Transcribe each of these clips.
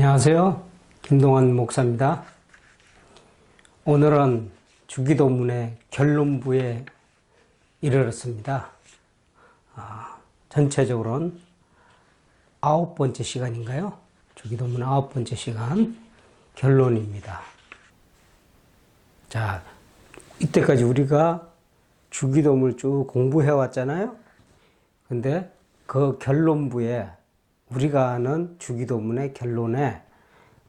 안녕하세요. 김동환 목사입니다. 오늘은 주기도문의 결론부에 이르렀습니다. 전체적으로는 9번째 시간인가요? 주기도문 9번째 시간 결론입니다. 자, 이때까지 우리가 주기도문을 쭉 공부해 왔잖아요. 근데 그 결론부에 우리가 아는 주기도문의 결론에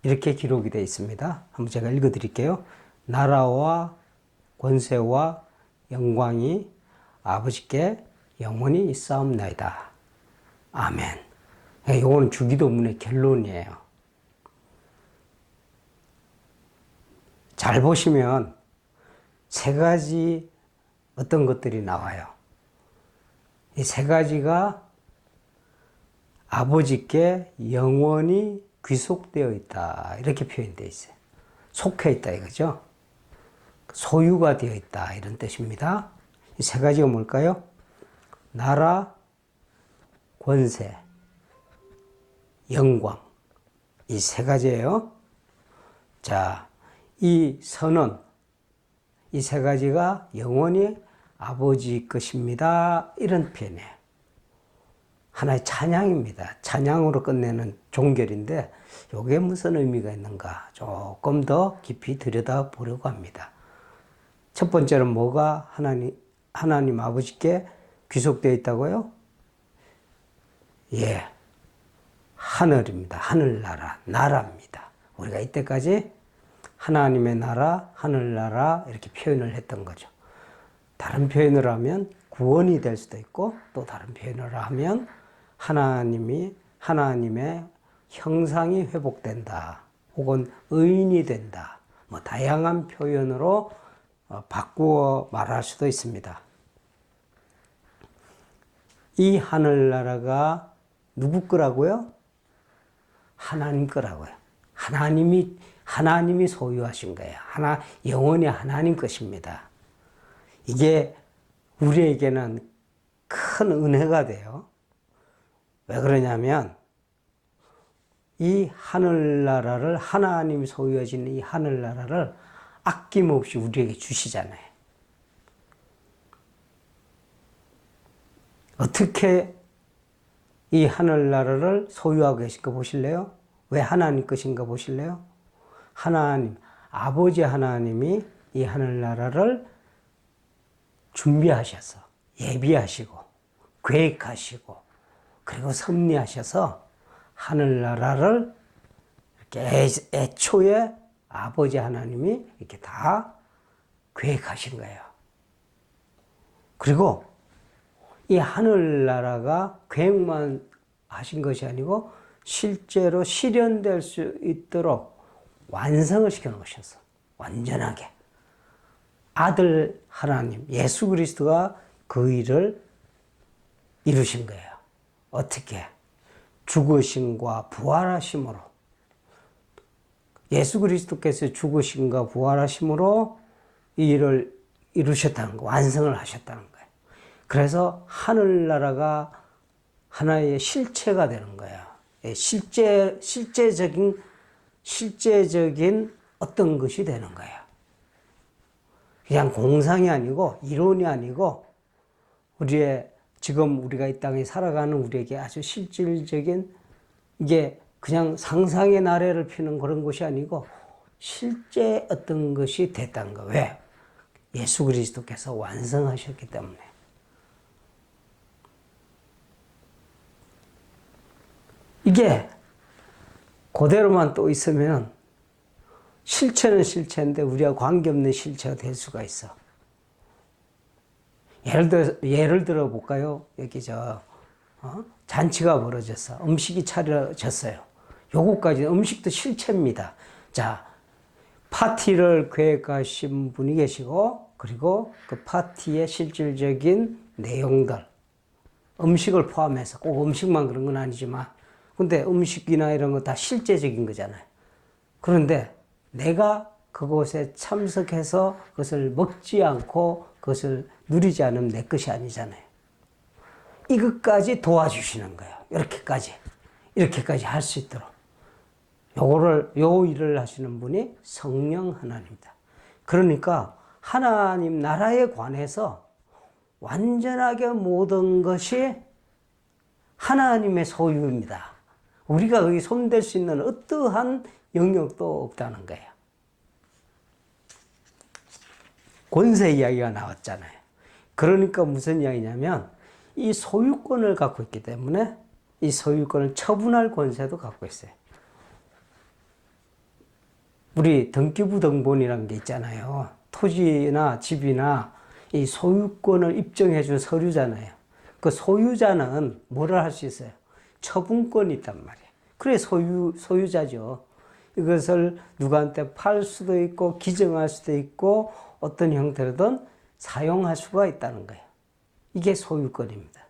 이렇게 기록이 되어 있습니다. 한번 제가 읽어 드릴게요. 나라와 권세와 영광이 아버지께 영원히 있사옵나이다. 아멘. 이거는 주기도문의 결론이에요. 잘 보시면 세 가지 어떤 것들이 나와요. 이 세 가지가 아버지께 영원히 귀속되어 있다. 이렇게 표현되어 있어요. 속해 있다 이거죠. 소유가 되어 있다. 이런 뜻입니다. 이 세 가지가 뭘까요? 나라, 권세, 영광. 이 세 가지예요. 자, 이 선은 이 세 가지가 영원히 아버지 것입니다. 이런 표현이에요. 하나의 찬양입니다. 찬양으로 끝내는 종결인데 이게 무슨 의미가 있는가 조금 더 깊이 들여다보려고 합니다. 첫 번째는 뭐가 하나님 아버지께 귀속되어 있다고요? 예, 하늘입니다. 하늘나라, 나라입니다. 우리가 이때까지 하나님의 나라, 하늘나라 이렇게 표현을 했던 거죠. 다른 표현을 하면 구원이 될 수도 있고 또 다른 표현을 하면 하나님의 형상이 회복된다. 혹은 의인이 된다. 뭐 다양한 표현으로 바꾸어 말할 수도 있습니다. 이 하늘나라가 누구 거라고요? 하나님 거라고요. 하나님이 소유하신 거예요. 영원히 하나님 것입니다. 이게 우리에게는 큰 은혜가 돼요. 왜 그러냐면 이 하늘나라를 하나님이 소유하시는 이 하늘나라를 아낌없이 우리에게 주시잖아요. 어떻게 이 하늘나라를 소유하고 계신가 보실래요? 왜 하나님 것인가 보실래요? 아버지 하나님이 이 하늘나라를 준비하셔서 예비하시고 계획하시고 그리고 섭리하셔서 하늘나라를 이렇게 애초에 아버지 하나님이 이렇게 다 계획하신 거예요. 그리고 이 하늘나라가 계획만 하신 것이 아니고 실제로 실현될 수 있도록 완성을 시켜 놓으셨어. 완전하게. 아들 하나님, 예수 그리스도가 그 일을 이루신 거예요. 어떻게? 죽으심과 부활하심으로. 예수 그리스도께서 죽으심과 부활하심으로 이 일을 이루셨다는 거, 완성을 하셨다는 거예요. 그래서 하늘나라가 하나의 실체가 되는 거예요. 실제적인 어떤 것이 되는 거예요. 그냥 공상이 아니고 이론이 아니고 지금 우리가 이 땅에 살아가는 우리에게 아주 실질적인 이게 그냥 상상의 나래를 피는 그런 것이 아니고 실제 어떤 것이 됐다는 거예요. 왜? 예수 그리스도께서 완성하셨기 때문에. 이게 그대로만 또 있으면 실체는 실체인데 우리와 관계없는 실체가 될 수가 있어. 예를 들어 볼까요? 여기 잔치가 벌어졌어. 음식이 차려졌어요. 요거까지 음식도 실체입니다. 자, 파티를 계획하신 분이 계시고, 그리고 그 파티의 실질적인 내용들, 음식을 포함해서 꼭 음식만 그런 건 아니지만, 근데 음식이나 이런 거 다 실제적인 거잖아요. 그런데 내가 그곳에 참석해서 그것을 먹지 않고 그것을 누리지 않으면 내 것이 아니잖아요. 이것까지 도와주시는 거예요. 이렇게까지 할 수 있도록. 요 일을 하시는 분이 성령 하나님입니다. 그러니까 하나님 나라에 관해서 완전하게 모든 것이 하나님의 소유입니다. 우리가 거기 손댈 수 있는 어떠한 영역도 없다는 거예요. 권세 이야기가 나왔잖아요. 그러니까 무슨 이야기냐면 이 소유권을 갖고 있기 때문에 이 소유권을 처분할 권세도 갖고 있어요. 우리 등기부등본이라는 게 있잖아요. 토지나 집이나 이 소유권을 입증해 준 서류잖아요. 그 소유자는 뭐를 할 수 있어요? 처분권이 있단 말이에요. 그래 소유자죠. 이것을 누구한테 팔 수도 있고 기증할 수도 있고 어떤 형태로든 사용할 수가 있다는 거예요. 이게 소유권입니다.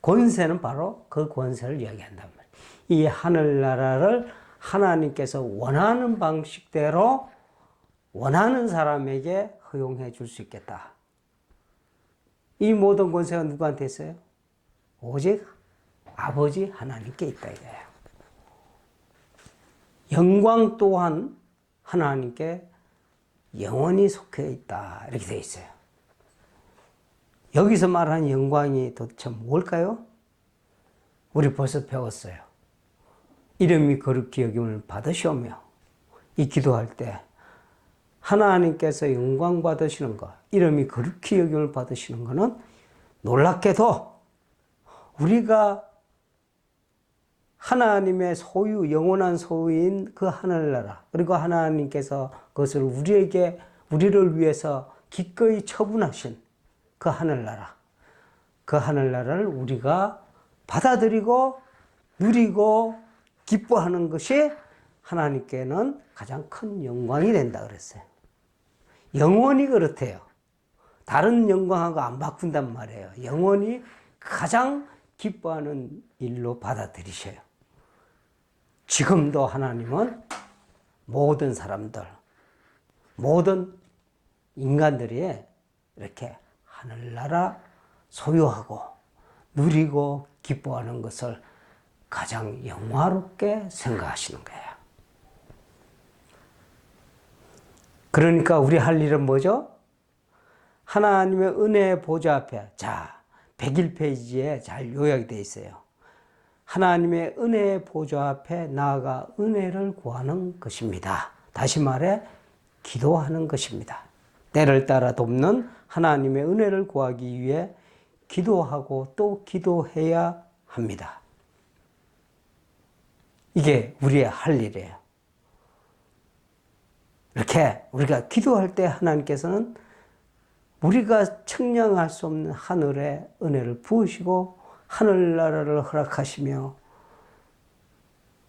권세는 바로 그 권세를 이야기한단 말이에요. 이 하늘나라를 하나님께서 원하는 방식대로 원하는 사람에게 허용해 줄 수 있겠다. 이 모든 권세가 누구한테 있어요? 오직 아버지 하나님께 있다 이거예요. 영광 또한 하나님께 영원히 속해 있다 이렇게 되어 있어요. 여기서 말하는 영광이 도대체 뭘까요? 우리 벌써 배웠어요. 이름이 거룩히 여김을 받으시오며 이 기도할 때 하나님께서 영광 받으시는 것, 이름이 거룩히 여김을 받으시는 것은 놀랍게도 우리가 하나님의 소유, 영원한 소유인 그 하늘나라, 그리고 하나님께서 그것을 우리를 위해서 기꺼이 처분하신 그 하늘나라, 그 하늘나라를 우리가 받아들이고 누리고 기뻐하는 것이 하나님께는 가장 큰 영광이 된다 그랬어요. 영원히 그렇대요. 다른 영광하고 안 바꾼단 말이에요. 영원히 가장 기뻐하는 일로 받아들이셔요. 지금도 하나님은 모든 사람들, 모든 인간들이 이렇게 하늘나라 소유하고 누리고 기뻐하는 것을 가장 영화롭게 생각하시는 거예요. 그러니까 우리 할 일은 뭐죠? 하나님의 은혜의 보좌 앞에, 자, 101페이지에 잘 요약이 되어 있어요. 하나님의 은혜의 보좌 앞에 나아가 은혜를 구하는 것입니다. 다시 말해 기도하는 것입니다. 때를 따라 돕는 하나님의 은혜를 구하기 위해 기도하고 또 기도해야 합니다. 이게 우리의 할 일이에요. 이렇게 우리가 기도할 때 하나님께서는 우리가 측량할 수 없는 하늘의 은혜를 부으시고 하늘나라를 허락하시며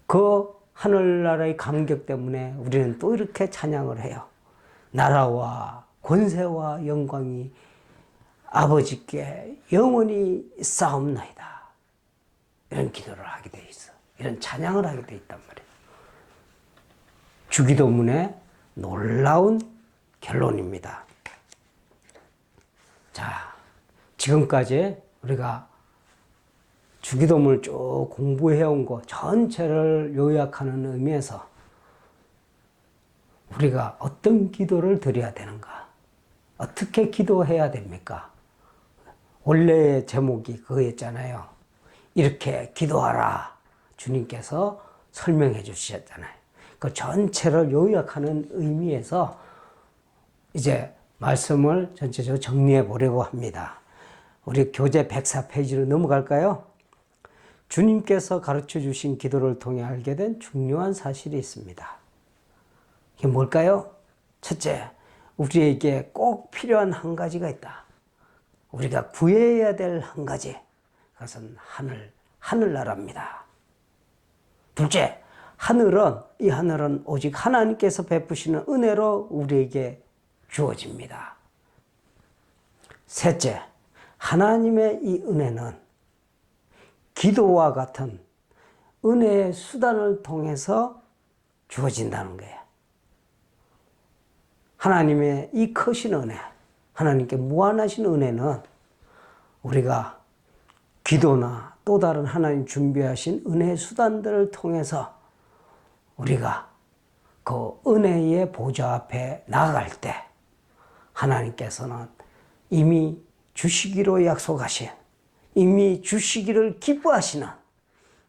그 하늘나라의 감격 때문에 우리는 또 이렇게 찬양을 해요. 나라와 권세와 영광이 아버지께 영원히 싸움나이다. 이런 기도를 하게 돼 있어. 이런 찬양을 하게 돼 있단 말이에요. 주기도문의 놀라운 결론입니다. 자, 지금까지 우리가 주기도문을 쭉 공부해온 것 전체를 요약하는 의미에서 우리가 어떤 기도를 드려야 되는가? 어떻게 기도해야 됩니까? 원래의 제목이 그거였잖아요. 이렇게 기도하라. 주님께서 설명해 주셨잖아요. 그 전체를 요약하는 의미에서 이제 말씀을 전체적으로 정리해 보려고 합니다. 우리 교재 104페이지로 넘어갈까요? 주님께서 가르쳐 주신 기도를 통해 알게 된 중요한 사실이 있습니다. 이게 뭘까요? 첫째, 우리에게 꼭 필요한 한 가지가 있다. 우리가 구해야 될 한 가지. 그것은 하늘나라입니다. 둘째, 이 하늘은 오직 하나님께서 베푸시는 은혜로 우리에게 주어집니다. 셋째, 하나님의 이 은혜는 기도와 같은 은혜의 수단을 통해서 주어진다는 거예요. 하나님의 이 크신 은혜, 하나님께 무한하신 은혜는 우리가 기도나 또 다른 하나님 준비하신 은혜의 수단들을 통해서 우리가 그 은혜의 보좌 앞에 나아갈 때 하나님께서는 이미 주시기로 약속하신, 이미 주시기를 기뻐하시는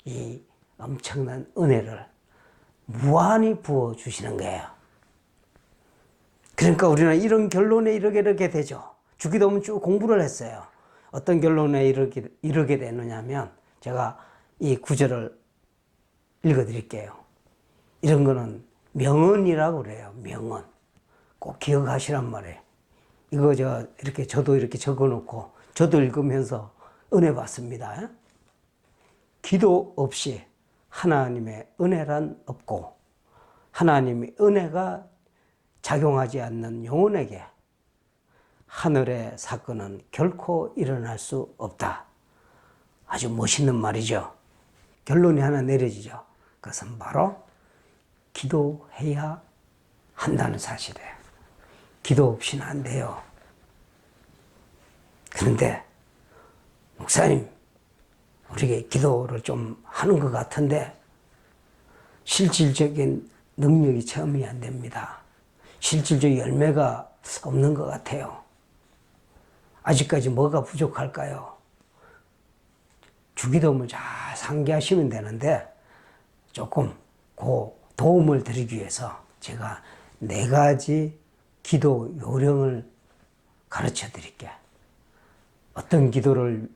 이 엄청난 은혜를 무한히 부어주시는 거예요. 그러니까 우리는 이런 결론에 이르게 되죠. 주기도문 쭉 공부를 했어요. 어떤 결론에 이르게 되느냐 하면 제가 이 구절을 읽어드릴게요. 이런 거는 명언이라고 그래요. 명언. 꼭 기억하시란 말이에요. 이거 저도 이렇게 적어놓고 저도 읽으면서 은혜 받습니다. 기도 없이 하나님의 은혜란 없고 하나님의 은혜가 작용하지 않는 영혼에게 하늘의 사건은 결코 일어날 수 없다. 아주 멋있는 말이죠. 결론이 하나 내려지죠. 그것은 바로 기도해야 한다는 사실이에요. 기도 없이는 안 돼요. 그런데 목사님, 우리가 기도를 좀 하는 것 같은데 실질적인 능력이 체험이 안 됩니다. 실질적 열매가 없는 것 같아요. 아직까지 뭐가 부족할까요? 주기도문을 잘 상기하시면 되는데 조금 그 도움을 드리기 위해서 제가 4가지 기도 요령을 가르쳐 드릴게요. 어떤 기도를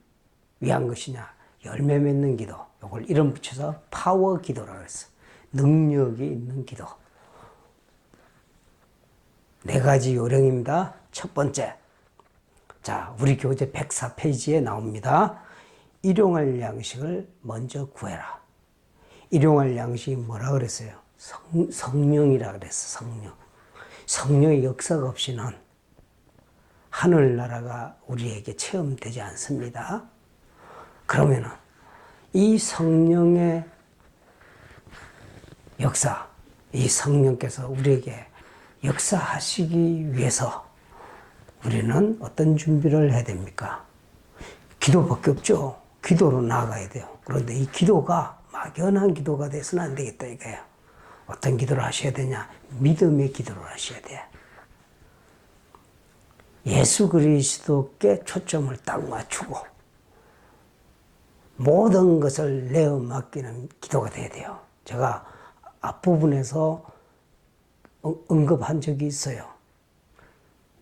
위한 것이냐? 열매 맺는 기도. 이걸 이름 붙여서 파워 기도라고 했어. 능력이 있는 기도. 4가지 요령입니다. 첫 번째. 자, 우리 교재 104페이지에 나옵니다. 일용할 양식을 먼저 구해라. 일용할 양식이 뭐라 그랬어요? 성령이라 그랬어. 성령. 성령의 역사가 없이는 하늘나라가 우리에게 체험되지 않습니다. 그러면은 이 성령의 역사, 이 성령께서 우리에게 역사하시기 위해서 우리는 어떤 준비를 해야 됩니까? 기도밖에 없죠. 기도로 나아가야 돼요. 그런데 이 기도가 막연한 기도가 돼서는 안 되겠다 이거예요. 어떤 기도를 하셔야 되냐? 믿음의 기도를 하셔야 돼. 예수 그리스도께 초점을 딱 맞추고 모든 것을 내어 맡기는 기도가 돼야 돼요. 제가 앞부분에서 언급한 적이 있어요.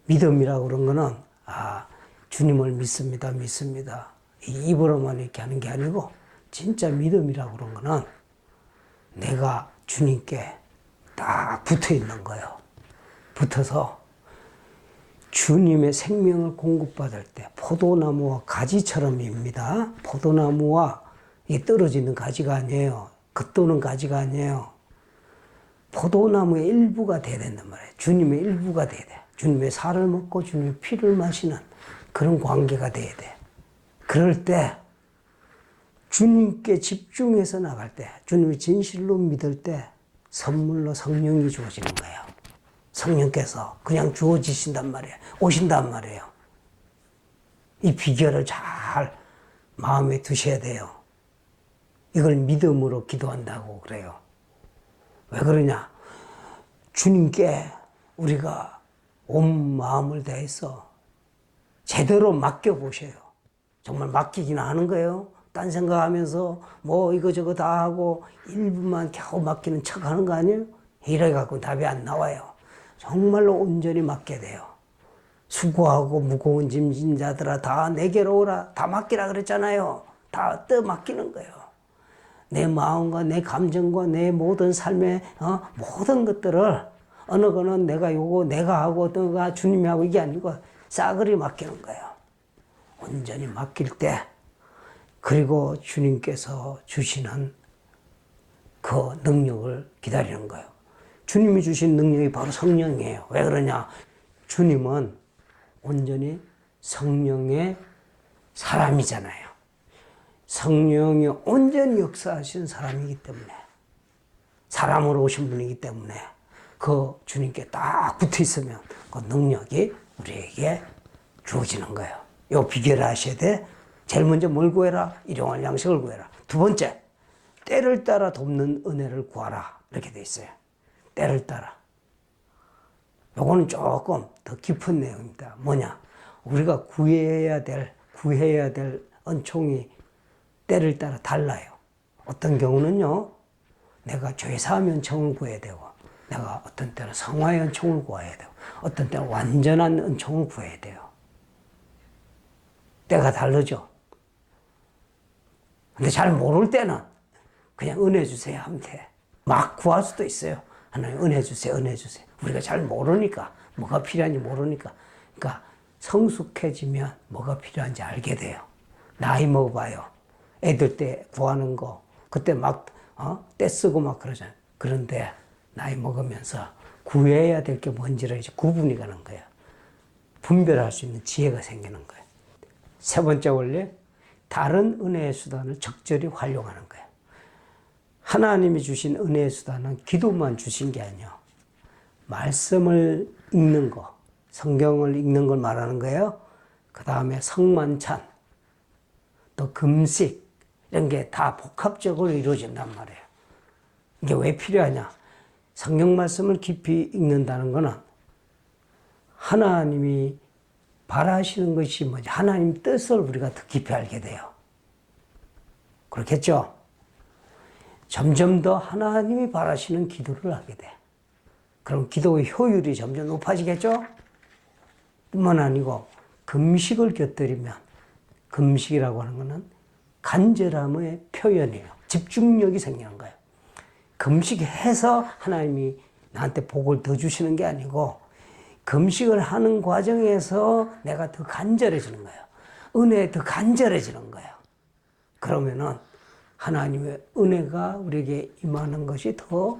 믿음이라고 그런 거는 주님을 믿습니다. 입으로만 이렇게 하는 게 아니고 진짜 믿음이라고 그런 거는 내가 주님께 딱 붙어 있는 거예요. 붙어서 주님의 생명을 공급받을 때 포도나무와 가지처럼입니다. 포도나무와 이 떨어지는 가지가 아니에요. 겉도는 가지가 아니에요. 포도나무의 일부가 돼야 된단 말이에요. 주님의 일부가 돼야 돼. 주님의 살을 먹고 주님의 피를 마시는 그런 관계가 돼야 돼. 그럴 때 주님께 집중해서 나갈 때, 주님을 진실로 믿을 때 선물로 성령이 주어지는 거예요. 성령께서 그냥 주어지신단 말이에요. 오신단 말이에요. 이 비결을 잘 마음에 두셔야 돼요. 이걸 믿음으로 기도한다고 그래요. 왜 그러냐? 주님께 우리가 온 마음을 다해서 제대로 맡겨보세요. 정말 맡기기는 하는 거예요. 딴 생각하면서 뭐 이거저거 다 하고 일부만 겨우 맡기는 척 하는 거 아니에요? 이래갖고 답이 안 나와요. 정말로 온전히 맡게 돼요. 수고하고 무거운 짐진 자들아 다 내게로 오라. 다 맡기라 그랬잖아요. 다 맡기는 거예요. 내 마음과 내 감정과 내 모든 삶의 모든 것들을 어느 거는 내가 요거 내가 하고 너가 주님이 하고 이게 아니고 싸그리 맡기는 거예요. 온전히 맡길 때 그리고 주님께서 주시는 그 능력을 기다리는 거예요. 주님이 주신 능력이 바로 성령이에요. 왜 그러냐? 주님은 온전히 성령의 사람이잖아요. 성령이 온전히 역사하신 사람이기 때문에 사람으로 오신 분이기 때문에 그 주님께 딱 붙어 있으면 그 능력이 우리에게 주어지는 거예요. 요 비결을 아셔야 돼. 제일 먼저 뭘 구해라? 일용할 양식을 구해라. 두 번째, 때를 따라 돕는 은혜를 구하라. 이렇게 돼 있어요. 때를 따라. 요거는 조금 더 깊은 내용입니다. 뭐냐? 우리가 구해야 될 은총이 때를 따라 달라요. 어떤 경우는요, 내가 죄사함 은총을 구해야 되고, 내가 어떤 때는 성화의 은총을 구해야 되고, 어떤 때는 완전한 은총을 구해야 돼요. 때가 다르죠. 근데 잘 모를 때는 그냥 은혜 주세요 하면 돼. 막 구할 수도 있어요. 하나님 은혜 주세요, 은혜 주세요. 우리가 잘 모르니까, 뭐가 필요한지 모르니까. 그러니까 성숙해지면 뭐가 필요한지 알게 돼요. 나이 먹어봐요. 애들 때 구하는 거, 그때 막, 떼 쓰고 막 그러잖아요. 그런데 나이 먹으면서 구해야 될 게 뭔지를 이제 구분이 가는 거예요. 분별할 수 있는 지혜가 생기는 거예요. 세 번째 원리, 다른 은혜의 수단을 적절히 활용하는 거예요. 하나님이 주신 은혜의 수단은 기도만 주신 게 아니에요. 말씀을 읽는 거, 성경을 읽는 걸 말하는 거예요. 그 다음에 성만찬, 또 금식, 이런 게 다 복합적으로 이루어진단 말이에요. 이게 왜 필요하냐? 성경 말씀을 깊이 읽는다는 거는 하나님이 바라시는 것이 뭐지? 하나님 뜻을 우리가 더 깊이 알게 돼요. 그렇겠죠? 점점 더 하나님이 바라시는 기도를 하게 돼. 그럼 기도의 효율이 점점 높아지겠죠? 뿐만 아니고 금식을 곁들이면, 금식이라고 하는 것은 간절함의 표현이에요. 집중력이 생기는 거예요. 금식해서 하나님이 나한테 복을 더 주시는 게 아니고 금식을 하는 과정에서 내가 더 간절해지는 거예요. 은혜에 더 간절해지는 거예요. 그러면은 하나님의 은혜가 우리에게 임하는 것이 더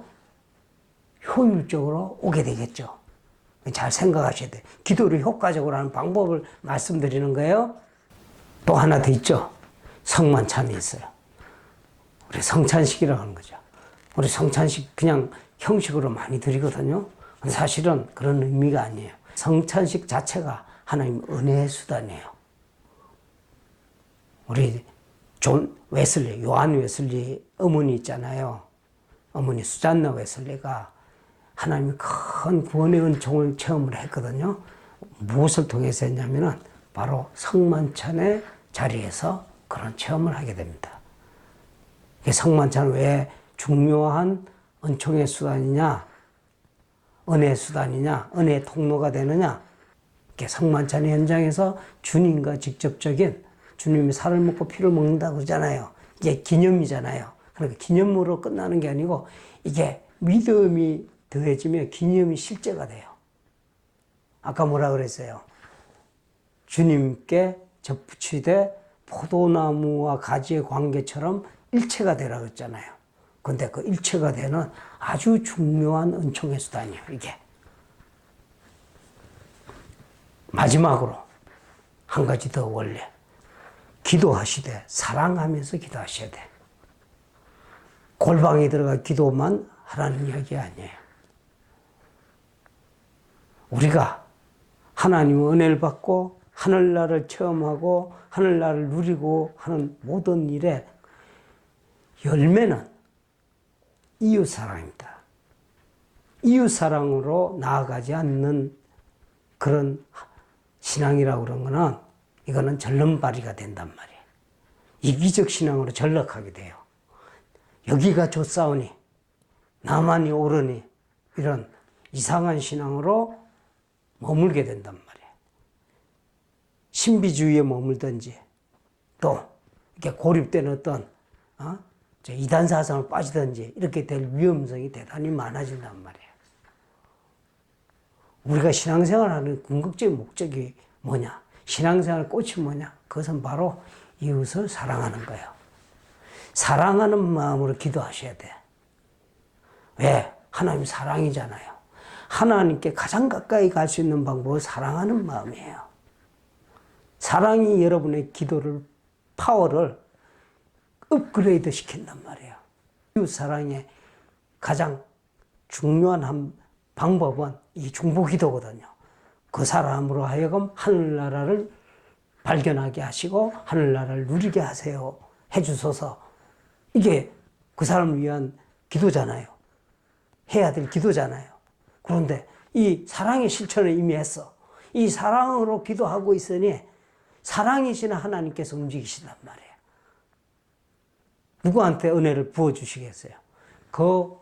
효율적으로 오게 되겠죠. 잘 생각하셔야 돼요. 기도를 효과적으로 하는 방법을 말씀드리는 거예요. 또 하나 더 있죠. 성만찬이 있어요. 우리 성찬식이라고 하는 거죠. 우리 성찬식 그냥 형식으로 많이 드리거든요. 사실은 그런 의미가 아니에요. 성찬식 자체가 하나님 은혜의 수단이에요. 우리 요한 웨슬리 어머니 있잖아요. 어머니 수잔나 웨슬리가 하나님의 큰 구원의 은총을 체험을 했거든요. 무엇을 통해서 했냐면은 바로 성만찬의 자리에서 그런 체험을 하게 됩니다. 성만찬은 왜 중요한 은총의 수단이냐, 은혜의 수단이냐, 은혜의 통로가 되느냐. 성만찬의 현장에서 주님과 직접적인, 주님이 살을 먹고 피를 먹는다고 그러잖아요. 이게 기념이잖아요. 그러니까 기념으로 끝나는 게 아니고 이게 믿음이 더해지면 기념이 실제가 돼요. 아까 뭐라 그랬어요? 주님께 접붙이되 포도나무와 가지의 관계처럼 일체가 되라고 했잖아요. 근데 그 일체가 되는 아주 중요한 은총의 수단이에요, 이게. 마지막으로 한 가지 더 원래. 기도하시되 사랑하면서 기도하셔야 돼. 골방에 들어가 기도만 하라는 이야기 아니에요. 우리가 하나님의 은혜를 받고 하늘나라를 체험하고 하늘나라를 누리고 하는 모든 일에 열매는 이웃사랑입니다. 이웃사랑으로 나아가지 않는 그런 신앙이라고 그런 거는 이거는 절름발이가 된단 말이에요. 이기적 신앙으로 전락하게 돼요. 여기가 좋사오니 나만이 옳으니 이런 이상한 신앙으로 머물게 된단 말이에요. 신비주의에 머물든지 또 이렇게 고립된 어떤 이단사상을 빠지든지 이렇게 될 위험성이 대단히 많아진단 말이에요. 우리가 신앙생활하는 궁극적인 목적이 뭐냐? 신앙생활 꽃이 뭐냐? 그것은 바로 이웃을 사랑하는 거예요. 사랑하는 마음으로 기도하셔야 돼. 왜? 하나님 사랑이잖아요. 하나님께 가장 가까이 갈 수 있는 방법은 사랑하는 마음이에요. 사랑이 여러분의 기도를, 파워를 업그레이드 시킨단 말이에요. 이웃 사랑의 가장 중요한 방법은 이 중보기도거든요. 그 사람으로 하여금 하늘나라를 발견하게 하시고 하늘나라를 누리게 하세요. 해주소서. 이게 그 사람을 위한 기도잖아요. 해야 될 기도잖아요. 그런데 이 사랑의 실천을 이미 했어. 이 사랑으로 기도하고 있으니 사랑이신 하나님께서 움직이신단 말이에요. 누구한테 은혜를 부어주시겠어요? 그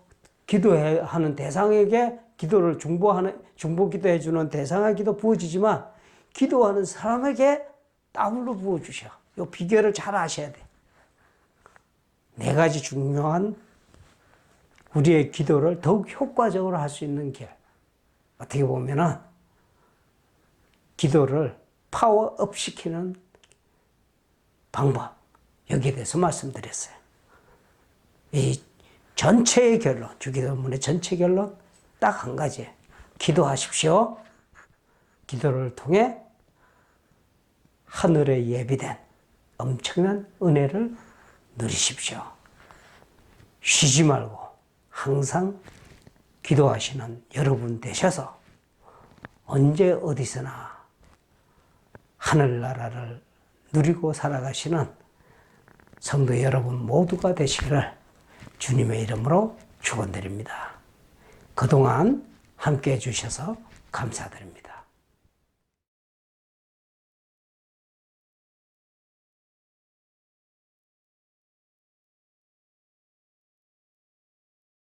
기도하는 대상에게 기도를 중보 기도해주는 대상에게도 부어지지만 기도하는 사람에게 더블로 부어주셔. 이 비결을 잘 아셔야 돼. 네 가지 중요한 우리의 기도를 더욱 효과적으로 할 수 있는 길. 어떻게 보면은 기도를 파워업 시키는 방법. 여기에 대해서 말씀드렸어요. 이 전체의 결론, 주기도문의 전체 결론 딱 한 가지. 기도하십시오. 기도를 통해 하늘에 예비된 엄청난 은혜를 누리십시오. 쉬지 말고 항상 기도하시는 여러분 되셔서 언제 어디서나 하늘나라를 누리고 살아가시는 성도 여러분 모두가 되시기를 주님의 이름으로 축원드립니다. 그동안 함께해 주셔서 감사드립니다.